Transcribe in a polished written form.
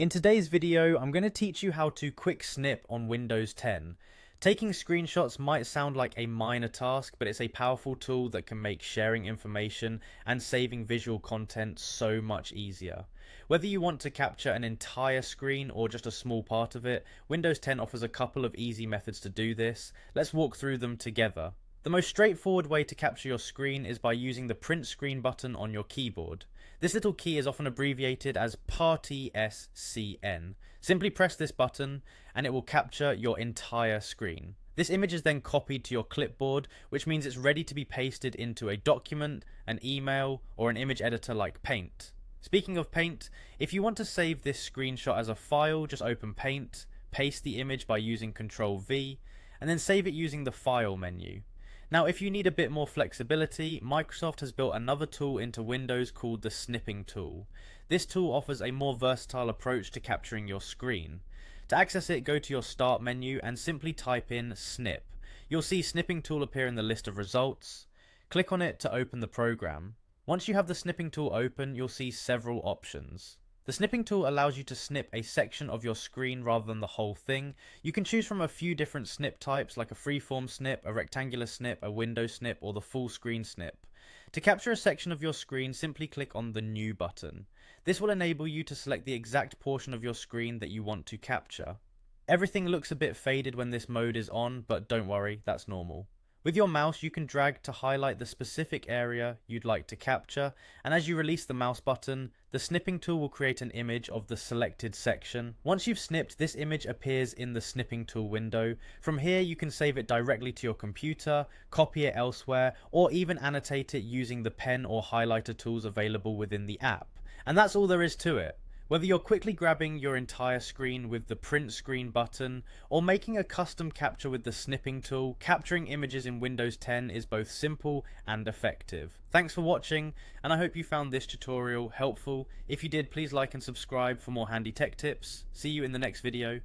In today's video, I'm going to teach you how to quick snip on Windows 10. Taking screenshots might sound like a minor task, but it's a powerful tool that can make sharing information and saving visual content so much easier. Whether you want to capture an entire screen or just a small part of it, Windows 10 offers a couple of easy methods to do this. Let's walk through them together. The most straightforward way to capture your screen is by using the print screen button on your keyboard. This little key is often abbreviated as PARTY-SCN. Simply press this button and it will capture your entire screen. This image is then copied to your clipboard, which means it's ready to be pasted into a document, an email, or an image editor like Paint. Speaking of Paint, if you want to save this screenshot as a file, just open Paint, paste the image by using Ctrl-V, and then save it using the File menu. Now, if you need a bit more flexibility, Microsoft has built another tool into Windows called the snipping tool. This tool offers a more versatile approach to capturing your screen. To access it, go to your Start menu and simply type in Snip. You'll see Snipping tool appear in the list of results. Click on it to open the program. Once you have the snipping tool open, you'll see several options. The snipping tool allows you to snip a section of your screen rather than the whole thing. You can choose from a few different snip types like a freeform snip, a rectangular snip, a window snip, or the full screen snip. To capture a section of your screen, simply click on the New button. This will enable you to select the exact portion of your screen that you want to capture. Everything looks a bit faded when this mode is on, but don't worry, that's normal. With your mouse, you can drag to highlight the specific area you'd like to capture, and as you release the mouse button, the snipping tool will create an image of the selected section. Once you've snipped, this image appears in the snipping tool window. From here, you can save it directly to your computer, copy it elsewhere, or even annotate it using the pen or highlighter tools available within the app. And that's all there is to it. Whether you're quickly grabbing your entire screen with the print screen button or making a custom capture with the snipping tool, capturing images in Windows 10 is both simple and effective. Thanks for watching, and I hope you found this tutorial helpful. If you did, please like and subscribe for more handy tech tips. See you in the next video.